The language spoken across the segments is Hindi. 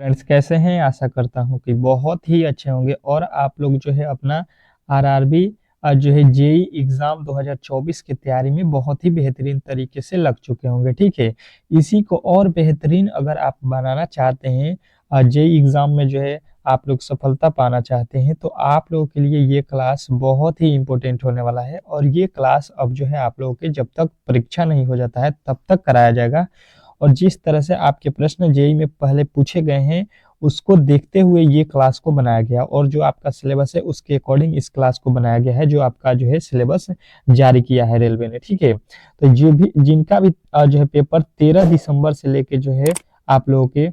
फ्रेंड्स कैसे हैं? आशा करता हूँ कि बहुत ही अच्छे होंगे और आप लोग जो है अपना आरआरबी जो है जेई एग्जाम 2024 की तैयारी में बहुत ही बेहतरीन तरीके से लग चुके होंगे। ठीक है, इसी को और बेहतरीन अगर आप बनाना चाहते हैं, जेई एग्जाम में जो है आप लोग सफलता पाना चाहते हैं, तो आप लोगों के लिए ये क्लास बहुत ही इम्पोर्टेंट होने वाला है। और ये क्लास अब जो है आप लोगों के जब तक परीक्षा नहीं हो जाता है तब तक कराया जाएगा। और जिस तरह से आपके प्रश्न जेई में पहले पूछे गए हैं उसको देखते हुए ये क्लास को बनाया गया, और जो आपका सिलेबस है उसके अकॉर्डिंग इस क्लास को बनाया गया है, जो आपका जो है सिलेबस जारी किया है रेलवे ने। ठीक है, तो जो भी जिनका भी जो है पेपर 13 दिसंबर से लेके जो है आप लोगों के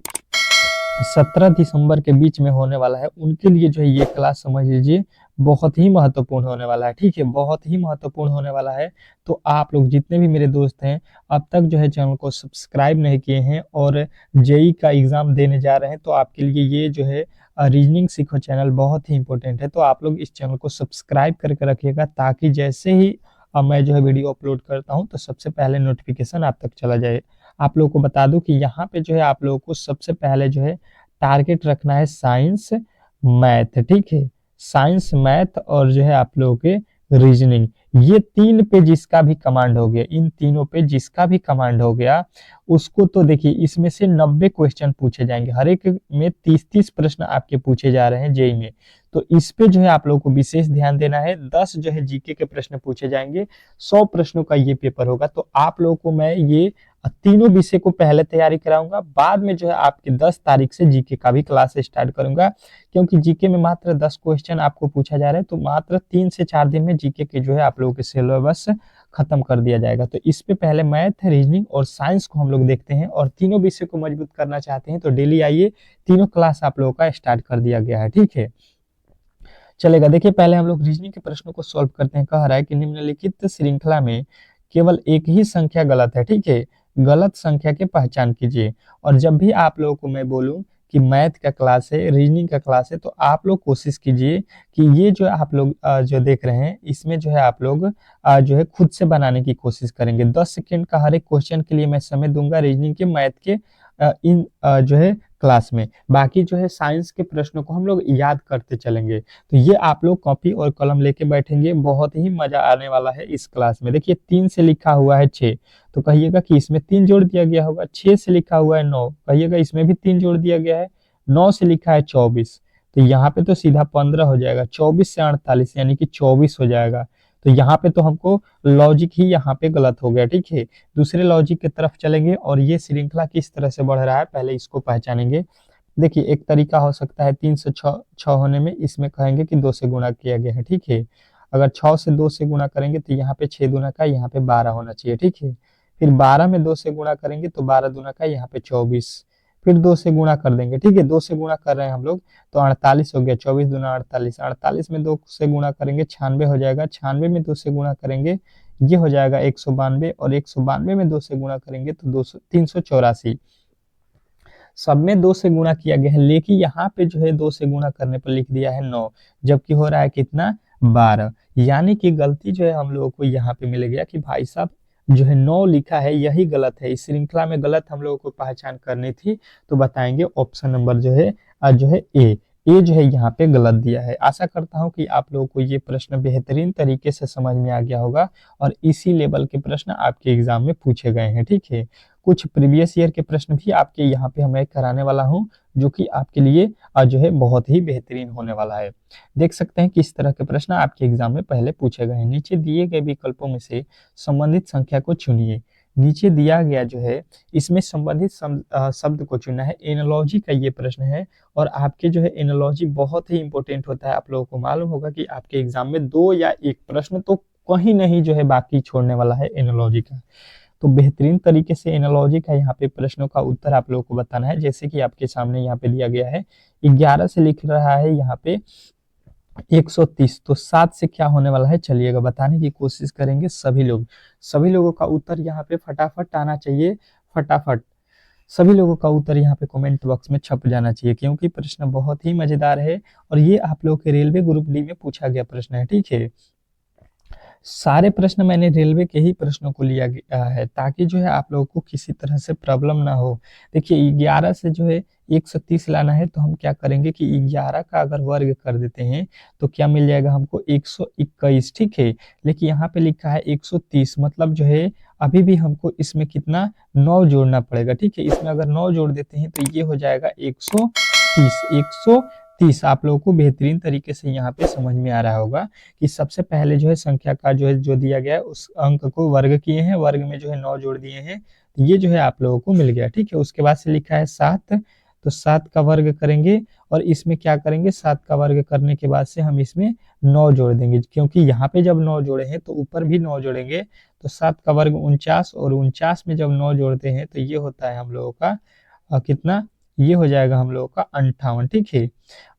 17 दिसंबर के बीच में होने वाला है, उनके लिए जो है ये क्लास समझ लीजिए बहुत ही महत्वपूर्ण होने वाला है। ठीक है, बहुत ही महत्वपूर्ण होने वाला है। तो आप लोग जितने भी मेरे दोस्त हैं अब तक जो है चैनल को सब्सक्राइब नहीं किए हैं और जेई का एग्जाम देने जा रहे हैं, तो आपके लिए ये जो है रीजनिंग सीखो चैनल बहुत ही इंपॉर्टेंट है। तो आप लोग इस चैनल को सब्सक्राइब करके रखिएगा, ताकि जैसे ही मैं जो है वीडियो अपलोड करता हूँ तो सबसे पहले नोटिफिकेशन आप तक चला जाए। आप लोगों को बता दूं कि यहाँ पे जो है आप लोगों को सबसे पहले जो है टारगेट रखना है साइंस मैथ। ठीक है, साइंस मैथ और जो है आप लोगों के रीजनिंग, ये तीन पे जिसका भी कमांड हो गया, इन तीनों पे जिसका भी कमांड हो गया उसको तो देखिए इसमें से 90 क्वेश्चन पूछे जाएंगे। हर एक में 30-30 प्रश्न आपके पूछे जा रहे हैं जेई में। तो इस पे जो है आप लोगों को विशेष ध्यान देना है। 10 जो है जीके के प्रश्न पूछे जाएंगे, 100 प्रश्नों का ये पेपर होगा। तो आप लोगों को मैं ये तीनों विषय को पहले तैयारी कराऊंगा, बाद में जो है आपकी 10 तारीख से जीके का भी क्लास स्टार्ट करूंगा, क्योंकि जीके में मात्र 10 क्वेश्चन आपको पूछा जा रहा है। तो मात्र 3 से 4 दिन में जीके के जो है आप लोगों के सिलेबस खत्म कर दिया जाएगा। तो इस पे पहले मैथ, रीजनिंग और साइंस को हम लोग देखते हैं, और तीनों विषय को मजबूत करना चाहते हैं तो डेली आइए, तीनों क्लास आप लोगों का स्टार्ट कर दिया गया है। ठीक है, चलेगा। देखिए पहले हम लोग रीजनिंग के प्रश्नों को सॉल्व करते हैं। कह रहा है कि निम्नलिखित श्रृंखला में केवल एक ही संख्या गलत है। ठीक है, गलत संख्या की पहचान कीजिए। और जब भी आप लोगों को मैं बोलूं कि मैथ का क्लास है, रीजनिंग का क्लास है, तो आप लोग कोशिश कीजिए कि ये जो आप लोग जो देख रहे हैं इसमें जो है आप लोग जो है खुद से बनाने की कोशिश करेंगे। 10 सेकेंड का हर एक क्वेश्चन के लिए मैं समय दूंगा रीजनिंग के, मैथ के इन जो है क्लास में। बाकी जो है साइंस के प्रश्नों को हम लोग याद करते चलेंगे। तो ये आप लोग कॉपी और कलम लेके बैठेंगे, बहुत ही मजा आने वाला है इस क्लास में। देखिए 3 से लिखा हुआ है 6, तो कहिएगा कि इसमें 3 जोड़ दिया गया होगा। 6 से लिखा हुआ है 9, कहिएगा इसमें भी 3 जोड़ दिया गया है। 9 से लिखा है 24, तो यहाँ पे तो सीधा 15 हो जाएगा। 24 से 48 यानी कि 24 हो जाएगा। तो यहाँ पे तो हमको लॉजिक ही यहाँ पे गलत हो गया। ठीक है, दूसरे लॉजिक की तरफ चलेंगे और ये श्रृंखला किस तरह से बढ़ रहा है पहले इसको पहचानेंगे। देखिए एक तरीका हो सकता है 3 से 6 होने में, इसमें कहेंगे कि 2 से गुणा किया गया है। ठीक है, अगर 6 से 2 से गुणा करेंगे तो यहाँ पे 6 दूना का, यहाँ पे 12 होना चाहिए। ठीक है, फिर 12 में 2 से गुणा करेंगे तो 12 दूना का, यहाँ पे 24, फिर 2 से गुणा कर देंगे। ठीक है, 2 से गुणा कर रहे हैं हम लोग तो 48 हो गया। 24 दूना 48, 48 में 2 से गुणा करेंगे 96 हो जाएगा। 96 में 2 से गुणा करेंगे ये हो जाएगा 192, और 192 में 2 से गुणा करेंगे तो 200 384। सब में 2 से गुणा किया गया है, लेकिन यहाँ पे जो है 2 से गुणा करने पर लिख दिया है 9, जबकि हो रहा है कितना 12। यानी कि गलती जो है हम लोगों को यहाँ पे मिल गया कि भाई साहब जो है 9 लिखा है यही गलत है। इस श्रृंखला में गलत हम लोगों को पहचान करनी थी, तो बताएंगे ऑप्शन नंबर जो है ए जो है यहाँ पे गलत दिया है। आशा करता हूँ कि आप लोगों को ये प्रश्न बेहतरीन तरीके से समझ में आ गया होगा, और इसी लेवल के प्रश्न आपके एग्जाम में पूछे गए हैं। ठीक है, कुछ प्रीवियस ईयर के प्रश्न भी आपके यहाँ पे मैं कराने वाला हूँ, जो कि आपके लिए जो है बहुत ही बेहतरीन होने वाला है। देख सकते हैं किस तरह के प्रश्न आपके एग्जाम में पहले पूछे गए हैं। नीचे दिए गए विकल्पों में से संबंधित संख्या को चुनिए। नीचे दिया गया जो है इसमें संबंधित शब्द को चुनना है। एनालॉजी का ये प्रश्न है, और आपके जो है एनालॉजी बहुत ही इंपॉर्टेंट होता है। आप लोगों को मालूम होगा कि आपके एग्जाम में 2 या 1 प्रश्न तो कहीं नहीं जो है बाकी छोड़ने वाला है एनालॉजी का। तो बेहतरीन तरीके से एनालॉजी का यहाँ पे प्रश्नों का उत्तर आप लोगों को बताना है, जैसे कि आपके सामने यहाँ पे दिया गया है 11 से लिख रहा है यहाँ पे 130, तो 7 से क्या होने वाला है चलिएगा बताने की कोशिश करेंगे सभी लोग। सभी लोगों का उत्तर यहाँ पे फटाफट आना चाहिए, फटाफट सभी लोगों का उत्तर यहाँ पे कमेंट बॉक्स में छप जाना चाहिए, क्योंकि प्रश्न बहुत ही मजेदार है और ये आप लोगों के रेलवे ग्रुप डी में पूछा गया प्रश्न है। ठीक है, सारे प्रश्न मैंने रेलवे के ही प्रश्नों को लिया गया है, ताकि जो है आप लोगों को किसी तरह से प्रॉब्लम ना हो। देखिए 11 से जो है 130 लाना है तो हम क्या करेंगे कि 11 का अगर वर्ग कर देते हैं तो क्या मिल जाएगा हमको 121, ठीक है। लेकिन यहाँ पे लिखा है 130, मतलब जो है अभी भी हमको इसमें कितना 9 जोड़ना पड़ेगा, ठीक है। इसमें अगर 9 जोड़ देते हैं तो ये हो जाएगा 130। आप लोगों को बेहतरीन तरीके से यहाँ पे समझ में आ रहा होगा कि सबसे पहले जो है संख्या का जो दिया गया है उस अंक को वर्ग किए हैं, वर्ग में जो है 9 जोड़ दिए हैं, तो ये जो है आप लोगों को मिल गया, ठीक है। उसके बाद से लिखा है 7, तो 7 का वर्ग करेंगे और इसमें क्या करेंगे, 7 का वर्ग करने के बाद से हम इसमें 9 जोड़ देंगे, क्योंकि यहाँ पे जब 9 जोड़े हैं तो ऊपर भी 9 जोड़ेंगे, तो 7 का वर्ग 49, और 49 में जब 9 जोड़ते हैं तो ये होता है हम लोगों का कितना, ये हो जाएगा हम लोगों का 58, ठीक है।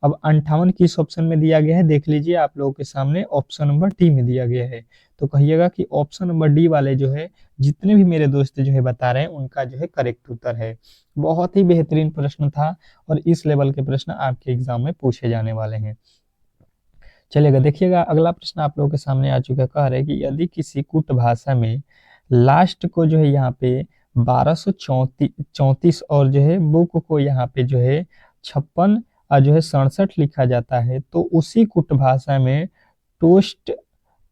अब 58 किस ऑप्शन में दिया गया है देख लीजिए, आप लोगों के सामने ऑप्शन नंबर डी में दिया गया है। तो कहिएगा कि ऑप्शन नंबर डी वाले जो है जितने भी मेरे दोस्त जो है बता रहे हैं उनका जो है करेक्ट उत्तर है। बहुत ही बेहतरीन प्रश्न था और इस लेवल के प्रश्न आपके एग्जाम में पूछे जाने वाले हैं। चलिएगा देखिएगा, अगला प्रश्न आप लोगों के सामने आ चुका है। कह रहे हैं कि यदि किसी कुट भाषा में लास्ट को जो है यहाँ पे 1234 और जो है बुक को यहाँ पे जो है 56 और जो है 67 लिखा जाता है, तो उसी कुट भाषा में टोस्ट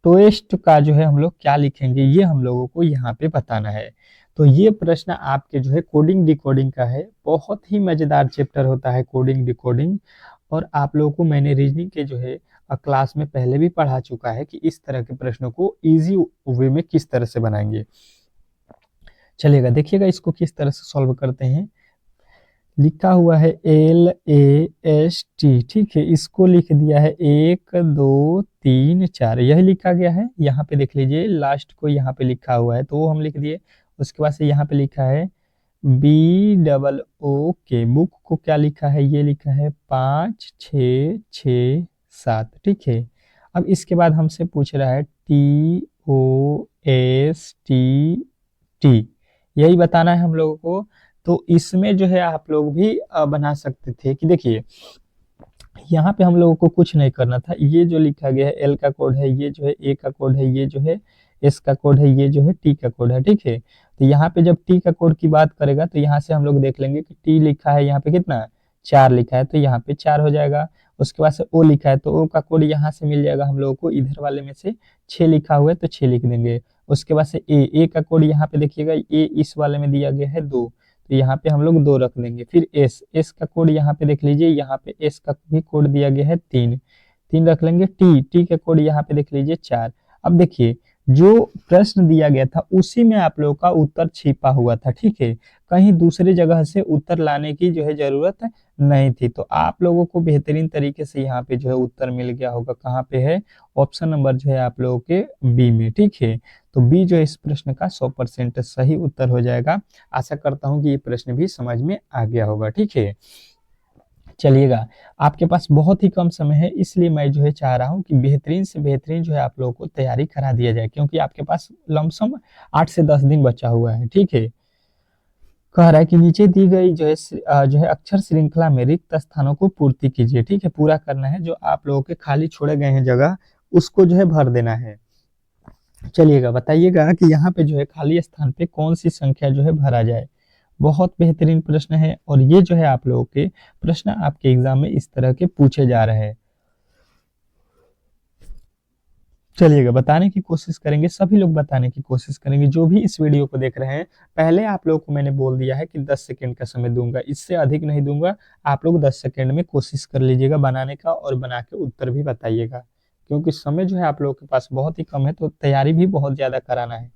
टोएस्ट का जो है हम लोग क्या लिखेंगे, ये हम लोगों को यहाँ पे बताना है। तो ये प्रश्न आपके जो है कोडिंग डिकोडिंग का है। बहुत ही मजेदार चैप्टर होता है कोडिंग डिकोडिंग, और आप लोगों को मैंने रीजनिंग के जो है क्लास में पहले भी पढ़ा चुका है कि इस तरह के प्रश्नों को इजी वे में किस तरह से बनाएंगे। चलिएगा देखिएगा इसको किस तरह से सॉल्व करते हैं। लिखा हुआ है LAST, ठीक है। इसको लिख दिया है 1 2 3 4, यही लिखा गया है। यहाँ पे देख लीजिए लास्ट को यहाँ पे लिखा हुआ है तो वो हम लिख दिए। उसके बाद से यहाँ पे लिखा है BOOK, बुक को क्या लिखा है, ये लिखा है 5 6 6 7, ठीक है। अब इसके बाद हमसे पूछ रहा है TOSTT, यही बताना है हम लोगों को। तो इसमें जो है आप लोग भी बना सकते थे कि देखिए यहाँ पे हम लोगों को कुछ नहीं करना था। ये जो लिखा गया है L का कोड है, ये जो है A का कोड है, ये जो है S का कोड है, ये जो है T का कोड है, ठीक है। तो यहाँ पे जब T का कोड की बात करेगा तो यहाँ से हम लोग देख लेंगे कि T लिखा है यहाँ पे कितना 4 लिखा है, तो यहाँ पे 4 हो जाएगा। उसके बाद से O लिखा है तो O का कोड यहाँ से मिल जाएगा हम लोगों को, इधर वाले में से 6 लिखा हुआ है तो 6 लिख देंगे। उसके बाद से A का कोड यहाँ पे देखिएगा, A इस वाले में दिया गया है 2, तो यहाँ पे हम लोग 2 रख देंगे। फिर S का कोड यहाँ पे देख लीजिए, यहाँ पे S का भी कोड दिया गया है 3 रख लेंगे। T का कोड यहाँ पे देख लीजिए 4। अब देखिए जो प्रश्न दिया गया था उसी में आप लोगों का उत्तर छिपा हुआ था, ठीक है। कहीं दूसरी जगह से उत्तर लाने की जो है जरूरत नहीं थी। तो आप लोगों को बेहतरीन तरीके से यहाँ पे जो है उत्तर मिल गया होगा। कहाँ पे है, ऑप्शन नंबर जो है आप लोगों के बी में, ठीक है। तो बी जो है इस प्रश्न का 100% सही उत्तर हो जाएगा। आशा करता हूँ कि ये प्रश्न भी समझ में आ गया होगा, ठीक है। चलिएगा आपके पास बहुत ही कम समय है, इसलिए मैं जो है चाह रहा हूँ कि बेहतरीन से बेहतरीन जो है आप लोगों को तैयारी करा दिया जाए, क्योंकि आपके पास लमसम 8 से 10 दिन बचा हुआ है, ठीक है। कह रहा है कि नीचे दी गई जो है अक्षर श्रृंखला में रिक्त स्थानों को पूर्ति कीजिए, ठीक है। पूरा करना है, जो आप लोगों के खाली छोड़े गए हैं जगह उसको जो है भर देना है। चलिएगा बताइएगा कि यहाँ पे जो है खाली स्थान पे कौन सी संख्या जो है भरा जाए। बहुत बेहतरीन प्रश्न है और ये जो है आप लोगों के प्रश्न आपके एग्जाम में इस तरह के पूछे जा रहे हैं। चलिएगा बताने की कोशिश करेंगे, सभी लोग बताने की कोशिश करेंगे जो भी इस वीडियो को देख रहे हैं। पहले आप लोगों को मैंने बोल दिया है कि 10 सेकंड का समय दूंगा, इससे अधिक नहीं दूंगा। आप लोग 10 सेकंड में कोशिश कर लीजिएगा बनाने का और बना के उत्तर भी बताइएगा, क्योंकि समय जो है आप लोगों के पास बहुत ही कम है, तो तैयारी भी बहुत ज्यादा कराना है।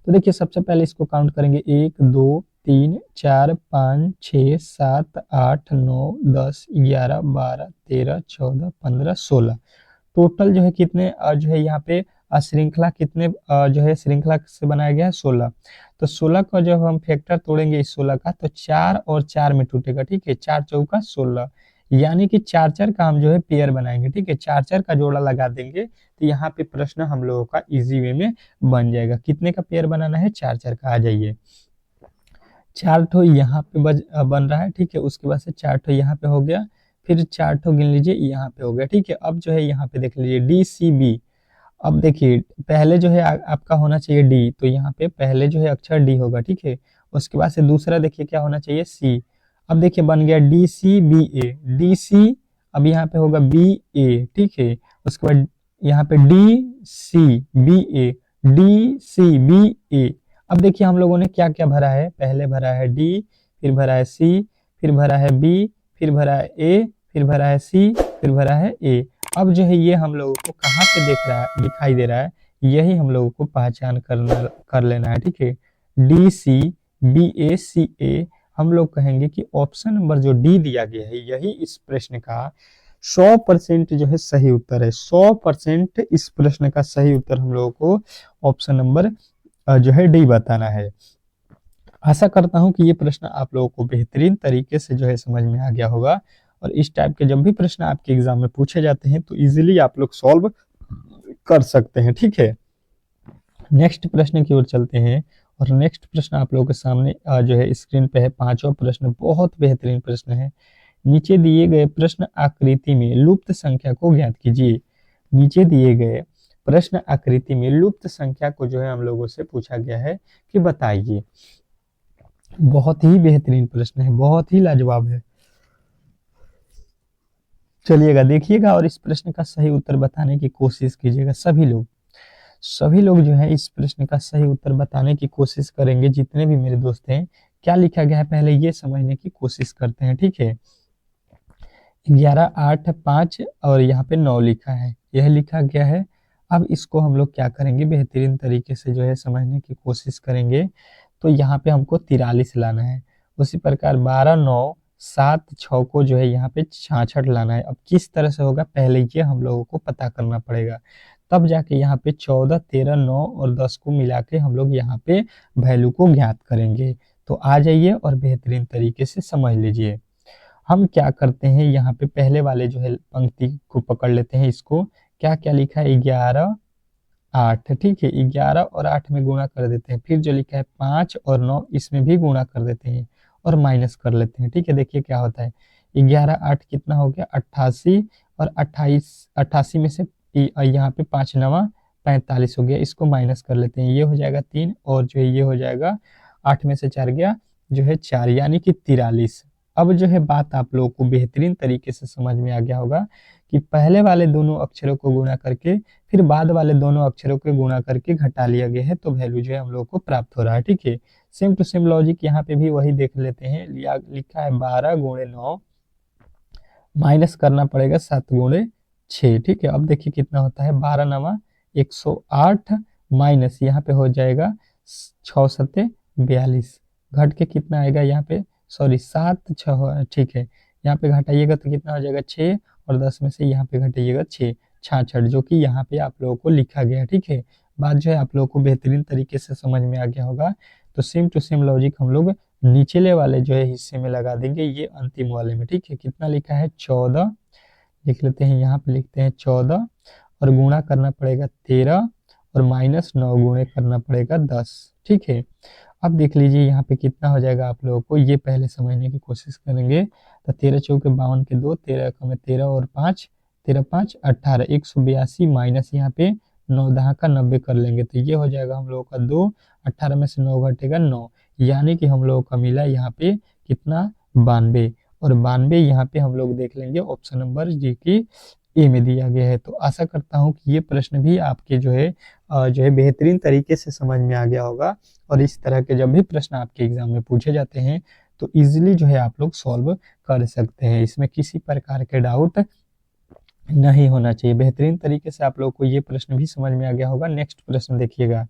तो देखिए सबसे पहले इसको काउंट करेंगे 1 2 3 4 5 6 7 8 9 10 11 12 13 14 15 16। टोटल जो है कितने जो है यहाँ पे श्रृंखला कितने जो है श्रृंखला से बनाया गया है 16। तो 16 का जब हम फैक्टर तोड़ेंगे इस 16 का तो 4 और 4 में टूटेगा, ठीक है। 4 चौका 16, यानी कि 4 4 का हम जो है पेयर बनाएंगे, ठीक है। 4 4 का जोड़ा लगा देंगे तो यहाँ पे प्रश्न हम लोगों का इजी वे में बन जाएगा। कितने का पेयर बनाना है, 4 4 का। आ जाइए 4 ठो यहाँ पे बन रहा है, ठीक है। उसके बाद से 4 ठो यहाँ पे हो गया, फिर 4 ठो गिन लीजिए यहाँ पे हो गया, ठीक है। अब जो है यहाँ पे देख लीजिए DCB। अब देखिए पहले जो है आपका होना चाहिए D, तो यहाँ पे पहले जो है अक्षर D होगा, ठीक है। उसके बाद से दूसरा देखिए क्या होना चाहिए C, अब देखिए बन गया DCBA, DC अब यहाँ पे होगा BA, ठीक है। उसके बाद यहाँ पे DCBA, DCBA। अब देखिए हम लोगों ने क्या क्या भरा है, पहले भरा है D, फिर भरा है C, फिर भरा है B, फिर भरा है A, फिर भरा है C, फिर भरा है A। अब जो है ये हम लोगों को कहाँ पे दिखाई दे रहा है, यही हम लोगों को पहचान कर लेना है, ठीक है। DCBACA, हम लोग कहेंगे कि ऑप्शन नंबर जो डी दिया गया है यही इस प्रश्न का 100% जो है सही उत्तर है। 100% इस प्रश्न का सही उत्तर हम लोगों को ऑप्शन नंबर जो है डी बताना है। आशा करता हूं कि ये प्रश्न आप लोगों को बेहतरीन तरीके से जो है समझ में आ गया होगा, और इस टाइप के जब भी प्रश्न आपके एग्जाम में पूछे जाते हैं तो इजीली आप लोग सॉल्व कर सकते हैं, ठीक है। नेक्स्ट प्रश्न की ओर चलते हैं, और नेक्स्ट प्रश्न आप लोगों के सामने जो है स्क्रीन पे है। पांचवा प्रश्न बहुत बेहतरीन प्रश्न है। नीचे दिए गए प्रश्न आकृति में लुप्त संख्या को ज्ञात कीजिए। नीचे दिए गए प्रश्न आकृति में लुप्त संख्या को जो है हम लोगों से पूछा गया है कि बताइए। बहुत ही बेहतरीन प्रश्न है, बहुत ही लाजवाब है। चलिएगा देखिएगा और इस प्रश्न का सही उत्तर बताने की कोशिश कीजिएगा। सभी लोग जो है इस प्रश्न का सही उत्तर बताने की कोशिश करेंगे। जितने भी मेरे दोस्त हैं, क्या लिखा गया है पहले ये समझने की कोशिश करते हैं, ठीक है। 11, 8, 5 और यहाँ पे 9 लिखा है, यह लिखा गया है। अब इसको हम लोग क्या करेंगे, बेहतरीन तरीके से जो है समझने की कोशिश करेंगे। तो यहाँ पे हमको 43 लाना है। उसी प्रकार 12, 9, 7, 6 को जो है यहाँ पे 66 लाना है। अब किस तरह से होगा, पहले ये हम लोगों को पता करना पड़ेगा, तब जाके यहाँ पे 14, 13, 9 और 10 को मिला के हम लोग यहाँ पे वैल्यू को ज्ञात करेंगे। तो आ जाइए और बेहतरीन तरीके से समझ लीजिए। हम क्या करते हैं, यहाँ पे पहले वाले जो है पंक्ति को पकड़ लेते हैं। इसको क्या क्या लिखा है, 11, 8, ठीक है। 11 और 8 में गुणा कर देते हैं। फिर जो लिखा है 5 और 9, इसमें भी गुणा कर देते हैं और माइनस कर लेते हैं, ठीक है। देखिए क्या होता है, 11, 8 कितना हो गया, 88, और 88 में से यहाँ पे 5 नवा 45 हो गया। इसको माइनस कर लेते हैं, ये हो जाएगा 3, और जो है ये हो जाएगा 8 में से 4 गया जो है 4, यानी कि 43। अब जो है बात आप लोगों को बेहतरीन तरीके से समझ में आ गया होगा कि पहले वाले दोनों अक्षरों को गुणा करके फिर बाद वाले दोनों अक्षरों को गुणा करके घटा लिया गया है, तो वैल्यू जो है हम लोगों को प्राप्त हो रहा है, ठीक है। सेम टू सेम लॉजिक यहाँ पे भी वही देख लेते हैं। लिखा है 12 गुणे 9, माइनस करना पड़ेगा 7 गुणे 6, ठीक है। अब देखिए कितना होता है, 12 नवा 108 माइनस यहाँ पे हो जाएगा 6 सत्ते 42, घट के कितना आएगा यहाँ पे, सॉरी 7 6, ठीक है। यहाँ पे घटाइएगा तो कितना हो जाएगा 6, और 10 में से यहाँ पे घटाइएगा 6, 66, जो कि यहाँ पे आप लोगों को लिखा गया है, ठीक है। बात जो है आप लोगों को बेहतरीन तरीके से समझ में आ गया होगा। तो सेम टू सेम लॉजिक हम लोग नीचेले वाले जो है हिस्से में लगा देंगे, ये अंतिम वाले में, ठीक है। कितना लिखा है, 14 लिख लेते हैं, यहाँ पे लिखते हैं 14, और गुणा करना पड़ेगा 13, और माइनस 9 गुणे करना पड़ेगा 10, ठीक है। अब देख लीजिए यहाँ पे कितना हो जाएगा आप लोगों को, ये पहले समझने की कोशिश करेंगे। तो 13 चौके 52 के 2, 13 में 13 और 5, 13 5 18, 182 माइनस यहाँ पे 9 दहा का 90 कर लेंगे, तो ये हो जाएगा हम लोगों का 2, 18 में से 9 घटेगा 9, यानी कि हम लोगों का मिला यहाँ पे कितना, 92, और 92 यहाँ पे हम लोग देख लेंगे ऑप्शन नंबर जी की ए में दिया गया है। तो आशा करता हूँ कि ये प्रश्न भी आपके जो है बेहतरीन तरीके से समझ में आ गया होगा, और इस तरह के जब भी प्रश्न आपके एग्जाम में पूछे जाते हैं तो इजीली जो है आप लोग सॉल्व कर सकते हैं। इसमें किसी प्रकार के डाउट नहीं होना चाहिए। बेहतरीन तरीके से आप लोग को ये प्रश्न भी समझ में आ गया होगा। नेक्स्ट प्रश्न देखिएगा,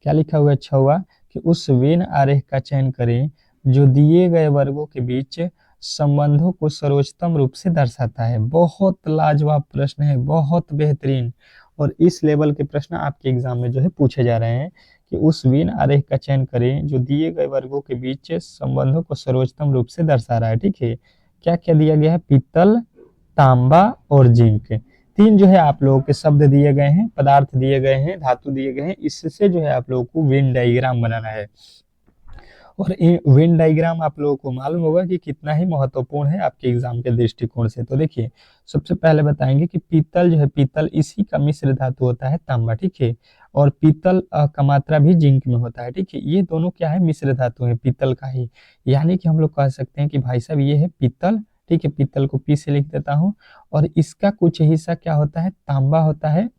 क्या लिखा हुआ है, 6वां, कि उस वेन आरेख का चयन करें जो दिए गए वर्गों के बीच संबंधों को सर्वोत्तम रूप से दर्शाता है। बहुत लाजवाब प्रश्न है, बहुत बेहतरीन, और इस लेवल के प्रश्न आपके एग्जाम में जो है पूछे जा रहे हैं कि उस वेन आरेख का चयन करें जो दिए गए वर्गों के बीच संबंधों को सर्वोत्तम रूप से दर्शा रहा है, ठीक है। क्या क्या दिया गया है, पीतल, तांबा और जिंक, 3 जो है आप लोगों के शब्द दिए गए हैं, पदार्थ दिए गए हैं, धातु दिए गए हैं। इससे जो है आप लोगों को वेन डायग्राम बनाना है। और वेन डायग्राम आप लोगों को मालूम होगा कि कितना ही महत्वपूर्ण है आपके एग्जाम के दृष्टिकोण से। तो देखिए, सबसे पहले बताएंगे कि पीतल जो है, पीतल इसी का मिश्र धातु होता है तांबा, ठीक है। और पीतल का मात्रा भी जिंक में होता है, ठीक है। ये दोनों क्या है, मिश्र धातु है पीतल का ही। यानी कि हम लोग कह सकते हैं कि भाई साहब ये है पीतल, ठीक है। पीतल को पी से लिख देता हूँ, और इसका कुछ हिस्सा क्या होता है, तांबा होता है,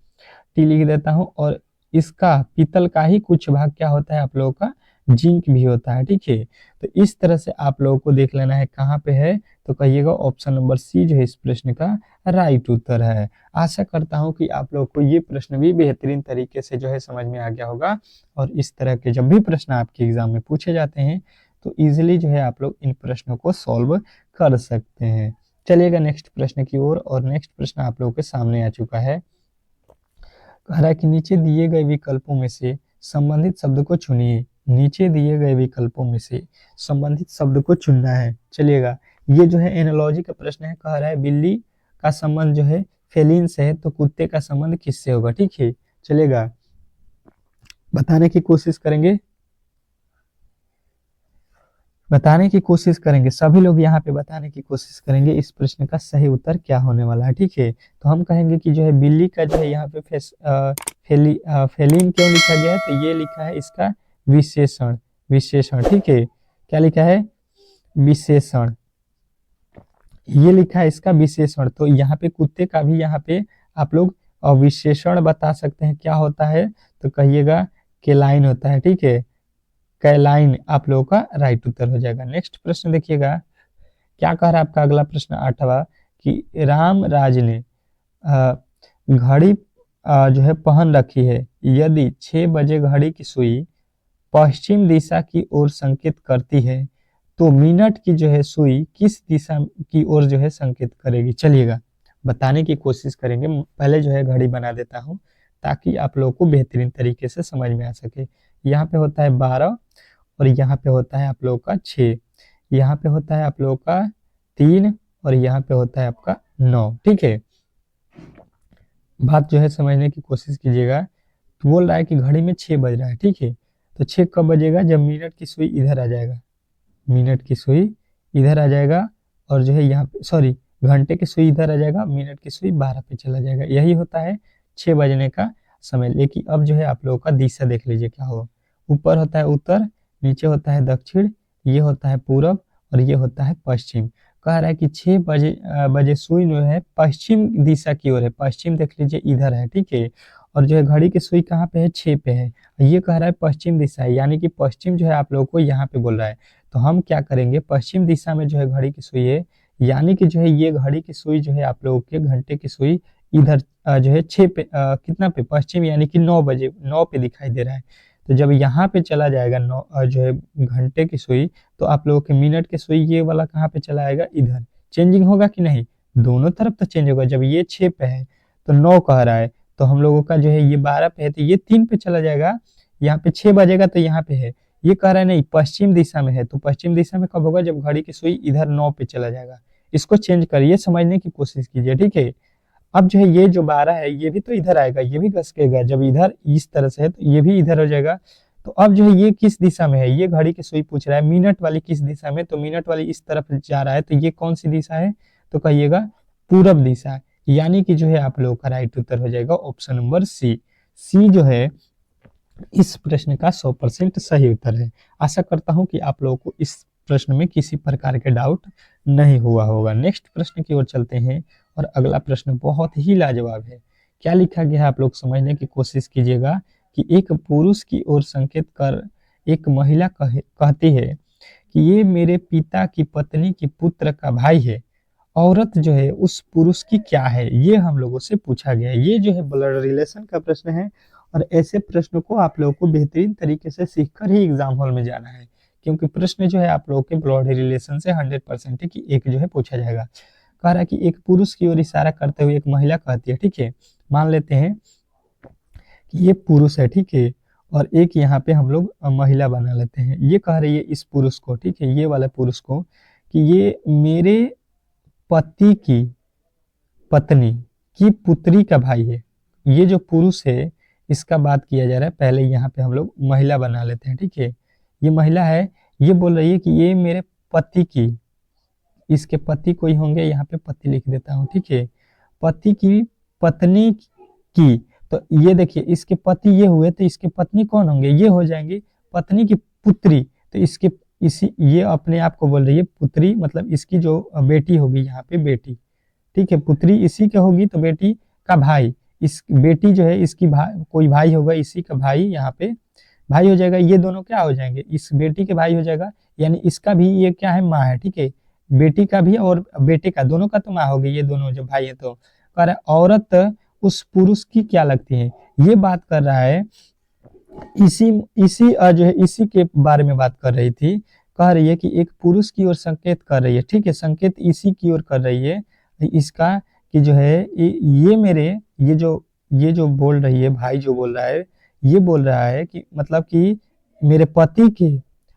टी लिख देता हूँ। और इसका, पीतल का ही कुछ भाग क्या होता है आप लोगों का, जिंक भी होता है, ठीक है। तो इस तरह से आप लोगों को देख लेना है कहाँ पे है, तो कहिएगा ऑप्शन नंबर सी जो है इस प्रश्न का राइट उत्तर है। आशा करता हूँ कि आप लोगों को ये प्रश्न भी बेहतरीन तरीके से जो है समझ में आ गया होगा, और इस तरह के जब भी प्रश्न आपके एग्जाम में पूछे जाते हैं तो इजिली जो है आप लोग इन प्रश्नों को सॉल्व कर सकते हैं। चलिएगा नेक्स्ट प्रश्न की ओर, और नेक्स्ट प्रश्न आप लोगों के सामने आ चुका है। कह रहा है कि नीचे दिए गए विकल्पों में से संबंधित शब्द को चुनिए। नीचे दिए गए विकल्पों में से संबंधित शब्द को चुनना है। चलिएगा, ये जो है एनालॉजी का प्रश्न है। कह रहा है बिल्ली का संबंध जो है फेलिन से है, तो कुत्ते का संबंध किससे होगा, ठीक है। चलिएगा, बताने की कोशिश करेंगे, सभी लोग यहाँ पे बताने की कोशिश करेंगे इस प्रश्न का सही उत्तर क्या होने वाला है, ठीक है। तो हम कहेंगे कि जो है बिल्ली का जो है यहाँ पे फेलिन क्यों लिखा गया है, तो ये लिखा है इसका विशेषण, ठीक है। क्या लिखा है, विशेषण, ये लिखा है इसका विशेषण। तो यहाँ पे कुत्ते का भी यहाँ पे आप लोग विशेषण बता सकते हैं, क्या होता है, तो कहिएगा केलाइन होता है, ठीक है। कैलाइन आप लोगों का राइट उत्तर हो जाएगा। नेक्स्ट प्रश्न देखिएगा, क्या कह रहा है आपका अगला प्रश्न 8वां, कि रामराज ने घड़ी जो है पहन रखी है। यदि 6 बजे घड़ी की सुई पश्चिम दिशा की ओर संकेत करती है, तो मिनट की जो है सुई किस दिशा की ओर जो है संकेत करेगी। चलिएगा, बताने की कोशिश करेंगे। पहले जो है घड़ी बना देता हूँ ताकि आप लोगों को बेहतरीन तरीके से समझ में आ सके। यहाँ पे होता है 12, और यहाँ पे होता है आप लोगों का 6, यहाँ पे होता है आप लोगों का 3, और यहाँ पे होता है आपका 9, ठीक है। बात जो है समझने की कोशिश कीजिएगा। तो बोल रहा है कि घड़ी में 6 बज रहा है, ठीक है। तो 6 कब बजेगा, जब मिनट की सुई इधर आ जाएगा, मिनट की सुई इधर आ जाएगा, और जो है यहाँ पे, सॉरी, घंटे की सुई इधर आ जाएगा, मिनट की सुई 12 पे चला जाएगा। यही होता है 6 बजने का समय। लेकिन अब जो है आप लोगों का दिशा देख लीजिए क्या होगा। ऊपर होता है उत्तर, नीचे होता है दक्षिण, ये होता है पूरब, और ये होता है पश्चिम। कह रहा है कि 6 बजे सुई जो है पश्चिम दिशा की ओर है। पश्चिम देख लीजिए इधर है, ठीक है। और जो है घड़ी की सुई कहाँ पे है, 6 पे है। ये कह रहा है पश्चिम दिशा है, यानी कि पश्चिम जो है आप लोगों को यहाँ पे बोल रहा है। तो हम क्या करेंगे, पश्चिम दिशा में जो है घड़ी की सुई है, यानी कि जो है ये घड़ी की सुई जो है आप लोगों के घंटे की सुई इधर जो है 6 पे, कितना पे, पश्चिम, यानी कि 9 बजे, 9 पे दिखाई दे रहा है। तो जब यहाँ पे चला जाएगा 9 जो है घंटे की सुई, तो आप लोगों के मिनट की सुई ये वाला कहाँ पे चला आएगा, इधर। चेंजिंग होगा कि नहीं, दोनों तरफ तो चेंज होगा। जब ये 6 पे है तो 9 कह रहा है, तो हम लोगों का जो है ये 12 पे है, तो ये 3 पे चला जाएगा। यहाँ पे 6 बजेगा तो यहाँ पे है, ये कह रहा है नहीं पश्चिम दिशा में है, तो पश्चिम दिशा में कब होगा, जब घड़ी की सुई इधर 9 पे चला जाएगा। इसको चेंज करिए, समझने की कोशिश कीजिए, ठीक है। अब जो है ये जो 12 है ये भी तो इधर आएगा, ये भी घसकेगा। जब इधर इस तरह से है तो ये भी इधर हो जाएगा। तो अब जो है ये किस दिशा में है, ये घड़ी की सुई पूछ रहा है मिनट वाली किस दिशा में, तो मिनट वाली इस तरफ जा रहा है, तो ये कौन सी दिशा है, तो कहिएगा पूरब दिशा। यानी कि जो है आप लोगों का राइट उत्तर हो जाएगा ऑप्शन नंबर सी। सी जो है इस प्रश्न का 100% सही उत्तर है। आशा करता हूं कि आप लोगों को इस प्रश्न में किसी प्रकार के डाउट नहीं हुआ होगा। नेक्स्ट प्रश्न की ओर चलते हैं, और अगला प्रश्न बहुत ही लाजवाब है। क्या लिखा गया है आप लोग समझने की कोशिश कीजिएगा, कि एक पुरुष की ओर संकेत कर एक महिला कहती है कि ये मेरे पिता की पत्नी की पुत्र का भाई है। औरत जो है उस पुरुष की क्या है, ये हम लोगों से पूछा गया है। ये जो है ब्लड रिलेशन का प्रश्न है, और ऐसे प्रश्नों को आप लोगों को बेहतरीन तरीके से सीखकर ही एग्जाम हॉल में जाना है, क्योंकि प्रश्न जो है आप लोगों के ब्लड रिलेशन से 100% है कि एक जो है पूछा जाएगा। कह रहा है कि एक पुरुष की ओर इशारा करते हुए एक महिला कहती है, ठीक है। मान लेते हैं कि ये पुरुष है, ठीक है, और एक यहाँ पे हम लोग महिला बना लेते हैं। ये कह रही है इस पुरुष को, ठीक है, ये वाले पुरुष को, कि ये मेरे पति की पत्नी की पुत्री का भाई है। ये जो पुरुष है इसका बात किया जा रहा है। पहले यहाँ पे हम लोग महिला बना लेते हैं, ठीक है। ये महिला है, ये बोल रही है कि ये मेरे पति की, इसके पति कोई होंगे, यहाँ पे पति लिख देता हूँ, ठीक है। पति की पत्नी की, तो ये देखिए इसके पति ये हुए तो इसके पत्नी कौन होंगे, ये हो जाएंगी पत्नी की पुत्री। तो इसके इसी ये अपने आप को बोल रही है पुत्री, मतलब इसकी जो बेटी होगी यहाँ पे बेटी, ठीक है। पुत्री इसी के होगी तो बेटी का भाई, इस बेटी जो है इसकी कोई भाई होगा, इसी का भाई यहाँ पे भाई हो जाएगा। ये दोनों क्या हो जाएंगे, इस बेटी के भाई हो जाएगा, यानी इसका भी ये क्या है, माँ है, ठीक है। बेटी का भी और बेटे का, दोनों का तो माँ होगी, ये दोनों जो भाई है। तो कह रहा है औरत उस पुरुष की क्या लगती है, ये बात कर रहा है। इसी इसी जो है इसी के बारे में बात कर रही थी। कह रही है कि एक पुरुष की ओर संकेत कर रही है, ठीक है, संकेत इसी की ओर कर रही है इसका, कि जो है ये मेरे, ये जो बोल रही है, भाई जो बोल रहा है, ये बोल रहा है कि मतलब कि मेरे पति के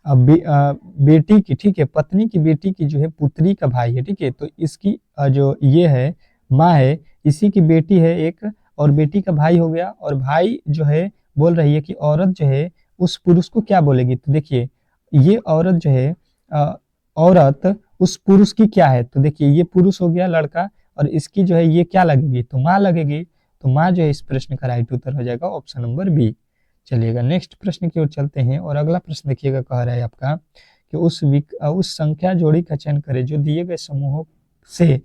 बेटी की, ठीक है, पत्नी की बेटी की जो है पुत्री का भाई है, ठीक है। तो इसकी जो ये है माँ है, इसी की बेटी है एक, और बेटी का भाई हो गया। और भाई जो है बोल रही है कि औरत जो है उस पुरुष को क्या बोलेगी। तो देखिए ये औरत जो है औरत उस पुरुष की क्या है, तो देखिए ये पुरुष हो गया लड़का, और इसकी जो है ये क्या लगेगी, तो माँ लगेगी। तो माँ जो है इस प्रश्न का राइट उत्तर हो जाएगा ऑप्शन नंबर बी। चलिएगा नेक्स्ट प्रश्न की ओर चलते हैं, और अगला प्रश्न देखिएगा, कह रहा है आपका कि उस संख्या जोड़ी का चयन करें जो दिए गए समूहों से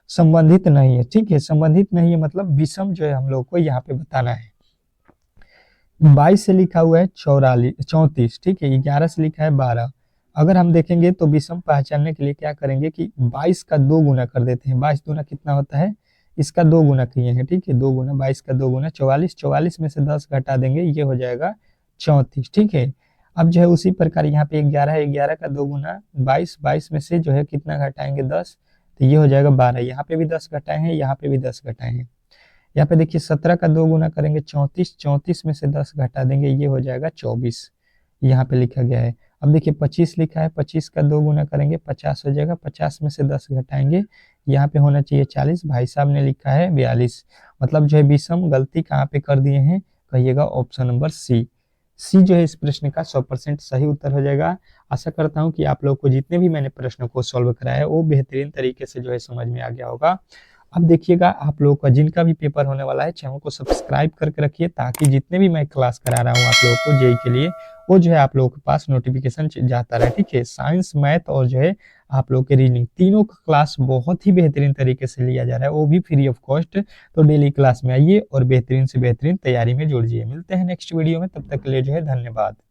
संबंधित नहीं है, ठीक है। संबंधित नहीं है मतलब विषम जो है हम लोग को यहाँ पे बताना है। 22 से लिखा हुआ है 34, ठीक है। 11 से लिखा है 12। अगर हम देखेंगे तो विषम पहचानने के लिए क्या करेंगे कि 22 का 2 गुना कर देते हैं। 22 दूना कितना होता है, इसका 2 गुना किए हैं, ठीक है। 2 गुना 22 का 2 गुना 44, 44 में से 10 घटा देंगे, ये हो जाएगा 34, ठीक है। अब जो है उसी प्रकार यहाँ पे 11 है, 11 का 2 गुना 22, 22 में से जो है कितना घटाएंगे 10, तो ये हो जाएगा 12। यहाँ पे भी 10 घटाए हैं, यहाँ पे भी 10 घटाए हैं। यहाँ पे देखिए 17 का 2 गुना करेंगे 34, 34 में से 10 घटा देंगे, ये हो जाएगा 24, यहाँ पे लिखा गया है। अब देखिए 25 लिखा है, 25 का 2 गुना करेंगे 50 हो जाएगा, 50 में से 10 घटाएंगे, यहाँ पे होना चाहिए 40। भाई साहब ने लिखा है 42। मतलब जो है विषम गलती कहाँ पे कर दिए हैं, कहिएगा ऑप्शन नंबर सी। सी जो है इस प्रश्न का 100% सही उत्तर हो जाएगा। आशा करता हूँ कि आप लोग को जितने भी मैंने प्रश्नों को सॉल्व कराया है वो बेहतरीन तरीके से जो है समझ में आ गया होगा। अब देखिएगा आप लोगों का जिनका भी पेपर होने वाला है चैनल को सब्सक्राइब करके रखिए, ताकि जितने भी मैं क्लास करा रहा हूँ आप लोगों को जेई के लिए, वो जो है आप लोगों के पास नोटिफिकेशन जाता रहे, ठीक है। साइंस, मैथ और जो है आप लोग के रीजनिंग, तीनों का क्लास बहुत ही बेहतरीन तरीके से लिया जा रहा है, वो भी फ्री ऑफ कॉस्ट। तो डेली क्लास में आइए और बेहतरीन से बेहतरीन तैयारी में जुड़िए। मिलते हैं नेक्स्ट वीडियो में, तब तक के लिए जो है धन्यवाद।